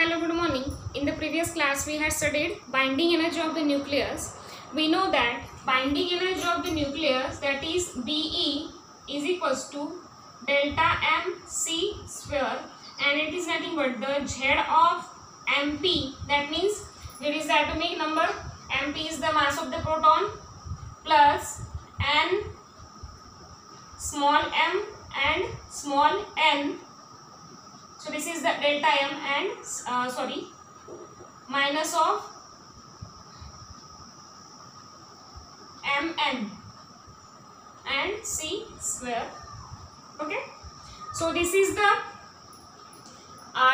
Hello, good morning. In the previous class, we had studied binding energy of the nucleus. We know that binding energy of the nucleus, that is Be, is equals to delta mc square, and it is nothing but the Z of mp. That means it is the atomic number, mp is the mass of the proton, plus n small m and small n. So this is the delta m and minus of mn and c square. Okay, so this is the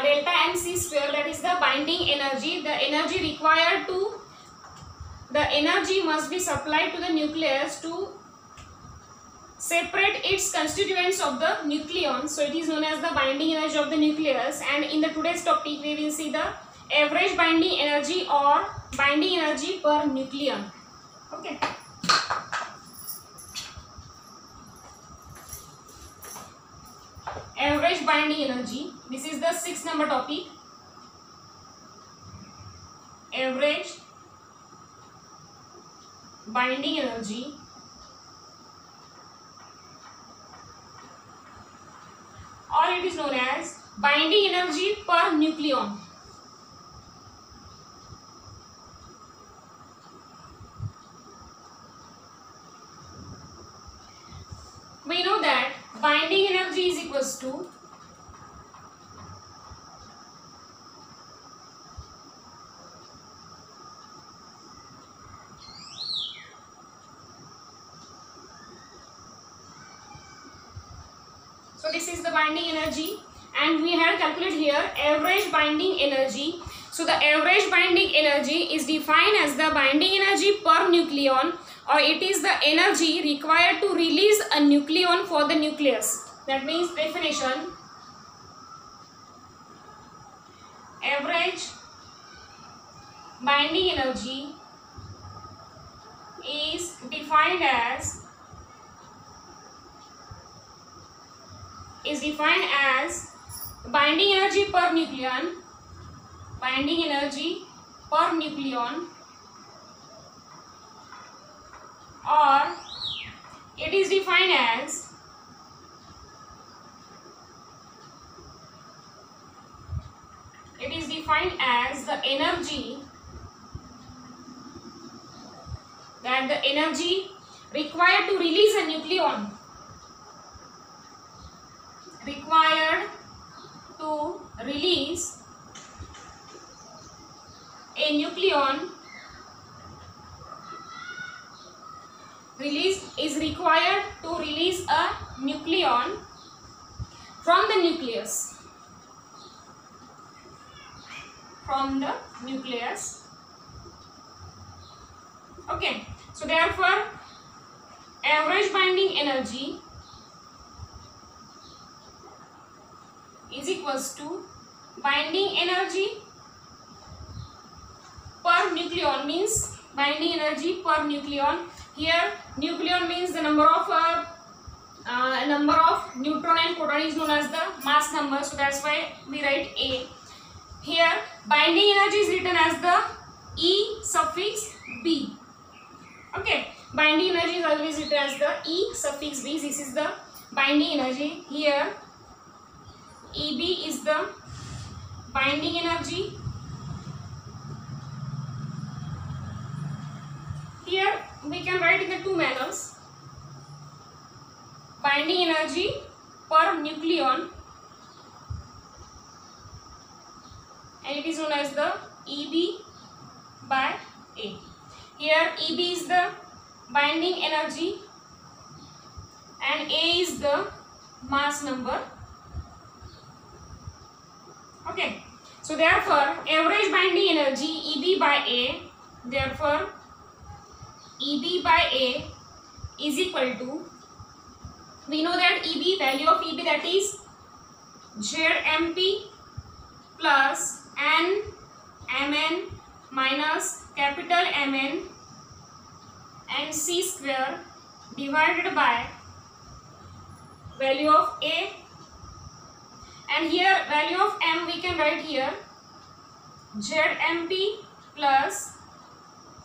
delta mc square, that is the binding energy. The energy must be supplied to the nucleus to separate its constituents of the nucleon. So it is known as the binding energy of the nucleus, and in the today's topic we will see the average binding energy or binding energy per nucleon. Okay. Average binding energy. This is the 6th number topic. Average binding energy or it is known as binding energy per nucleon. We know that binding energy is equals to this is the binding energy, and we have calculated here average binding energy. So the average binding energy is defined as the binding energy per nucleon, or it is the energy required to release a nucleon for the nucleus. That means definition: average binding energy is defined as binding energy per nucleon, or it is defined as the energy required to release a nucleon. Is required to release a nucleon from the nucleus. Okay, so therefore average binding energy is equals to binding energy per nucleon, means binding energy per nucleon. Here nucleon means the number of neutron and proton is known as the mass number, so that's why we write A. Here binding energy is written as the E suffix B. Okay, binding energy is always written as the E suffix B. This is the binding energy. Here EB is the binding energy. Here we can write in the two manners: binding energy per nucleon, and it is known as the EB by A. Here EB is the binding energy and A is the mass number. Okay, so therefore average binding energy EB by A, therefore EB by A is equal to, we know that EB, value of EB, that is ZMP plus N Mn minus capital Mn and C square divided by value of A, and here value of M we can write here ZMP plus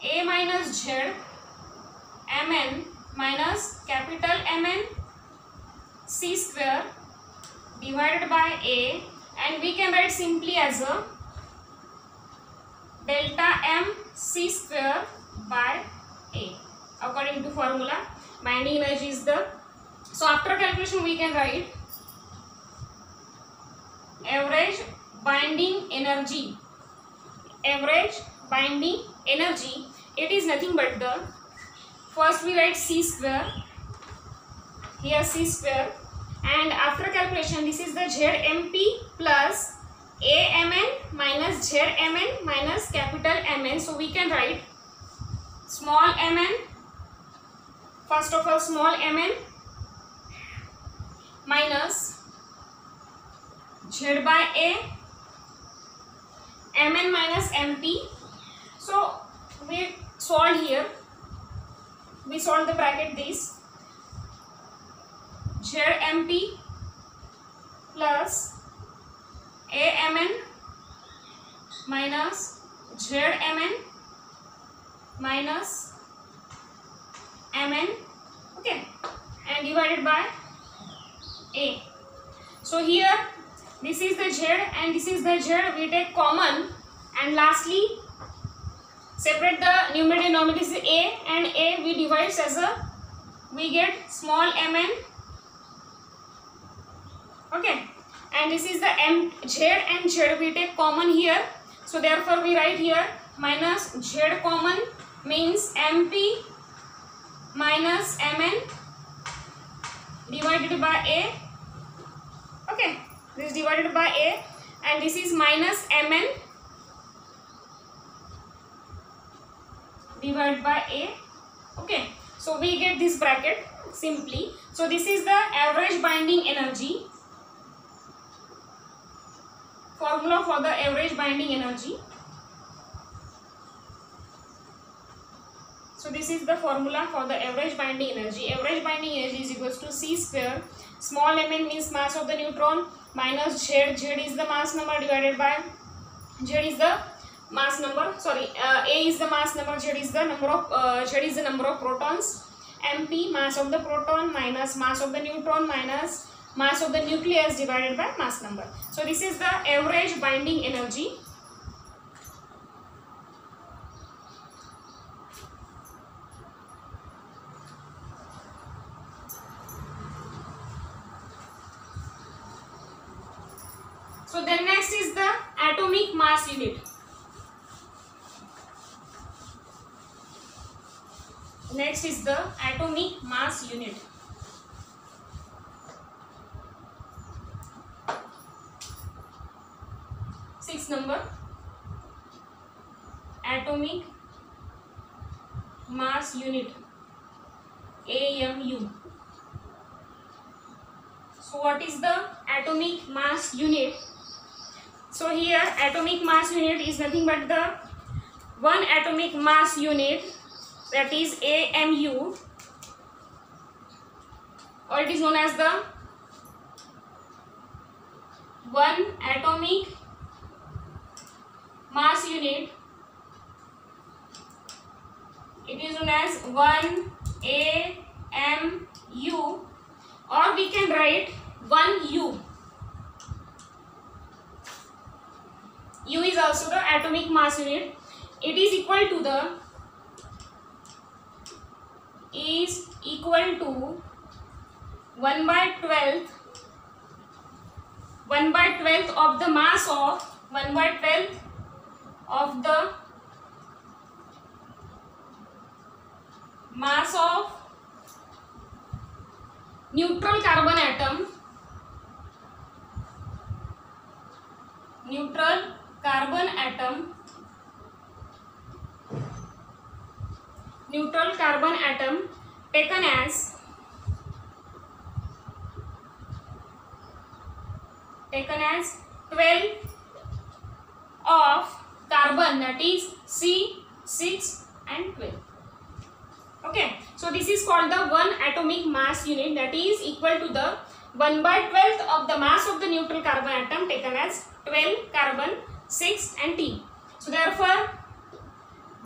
A minus Z Mn minus capital Mn C square divided by A, and we can write simply as a delta M C square by A. According to formula, binding energy is the, so after calculation we can write average binding energy. Average binding energy, it is nothing but the, first we write C square, here C square, and after calculation this is the ZMP plus AMN minus ZMN minus capital Mn. So we can write small mn, first of all small mn minus Z by A, Mn minus MP. So we solve here, we solve the bracket this ZMP plus AMN minus ZMN minus Mn, okay, and divided by A. So here this is the Z and this is the Z, we take common, and lastly separate the numerator denominator, this is A, and A we divide as a, we get small mn, okay, and this is the Z and Z we take common here, so therefore we write here minus Z common means MP minus Mn divided by A, okay, this is divided by A, and this is minus Mn divided by A, okay. So we get this bracket simply. So this is the average binding energy, formula for the average binding energy. So this is the formula for the average binding energy. Average binding energy is equals to C square, small mn means mass of the neutron, minus Z, Z is the mass number divided by, Z is the mass number, sorry, A is the mass number, Z is the number of protons, MP mass of the proton minus mass of the neutron minus mass of the nucleus divided by mass number. So this is the average binding energy. So then next is the atomic mass unit. Next is the atomic mass unit. Sixth number, atomic mass unit, AMU. So what is the atomic mass unit? So here atomic mass unit is nothing but the one atomic mass unit, that is AMU, or it is known as the one atomic mass unit. It is known as 1 AMU, or we can write 1U. U is also the atomic mass unit. It is equal to the 1/12 of the mass of 1/12 of the mass of neutral carbon atom, taken as 12 of carbon, that is C, 6 and 12. Okay, so this is called the one atomic mass unit, that is equal to the 1/12 of the mass of the neutral carbon atom taken as 12 carbon, 6 and T. So therefore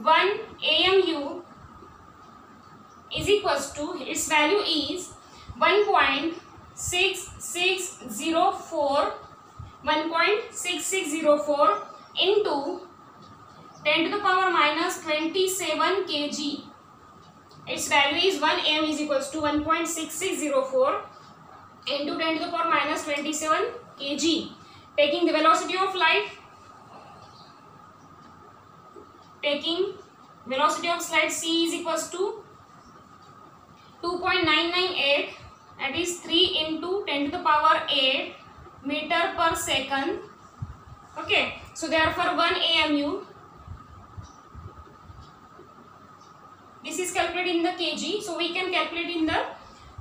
1 AMU is equals to, its value is 1.6604 into 10 to the power minus 27 kg. Its value is 1 AM is equals to 1.6604 into 10 to the power minus 27 kg. Taking the velocity of light, C is equals to 2.998, that is 3 into 10 to the power 8 meter per second. Okay, so therefore 1 AMU, this is calculated in the kg, so we can calculate in the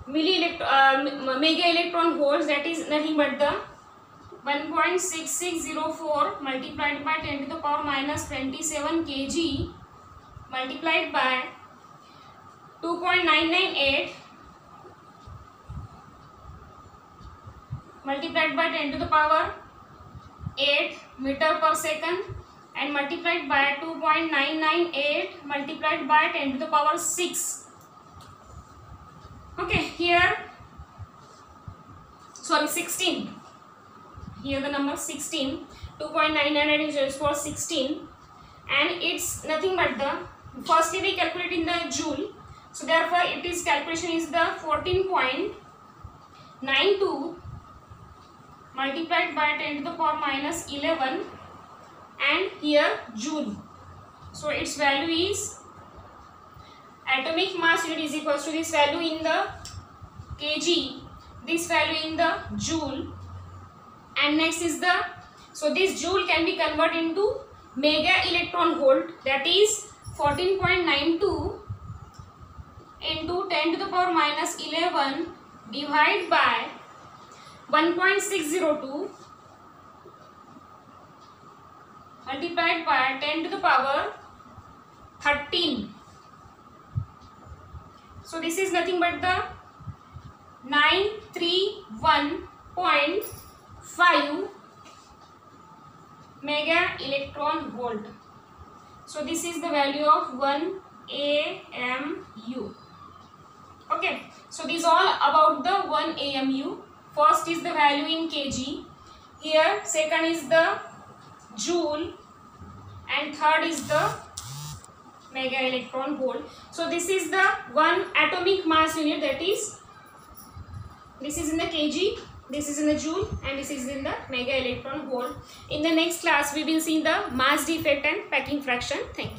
mega electron volts, that is nothing but the 1.6604 multiplied by 10 to the power minus 27 kg multiplied by 2.998 multiplied by 10 to the power 8 meter per second and multiplied by 2.998 multiplied by 10 to the power 6. Okay, here 16. Here the number 16. 2.998 is just for 16, and it's nothing but the, firstly we calculate in the joule, so therefore it is calculation is the 14.92 multiplied by 10 to the power minus 11 and here joule. So its value is, atomic mass unit is equals to this value in the kg, this value in the joule, and next is the, so this joule can be converted into mega electron volt, that is 14.92 into 10 to the power minus 11 divided by 1.602 multiplied by 10 to the power 13. So this is nothing but the 931.5 mega electron volt. So this is the value of 1 AMU. Okay, so this is all about the 1 AMU. First is the value in kg, here second is the joule, and third is the mega electron volt. So this is the one atomic mass unit, that is, this is in the kg, this is in the joule, and this is in the mega electron volt. In the next class we will see the mass defect and packing fraction. Thank you.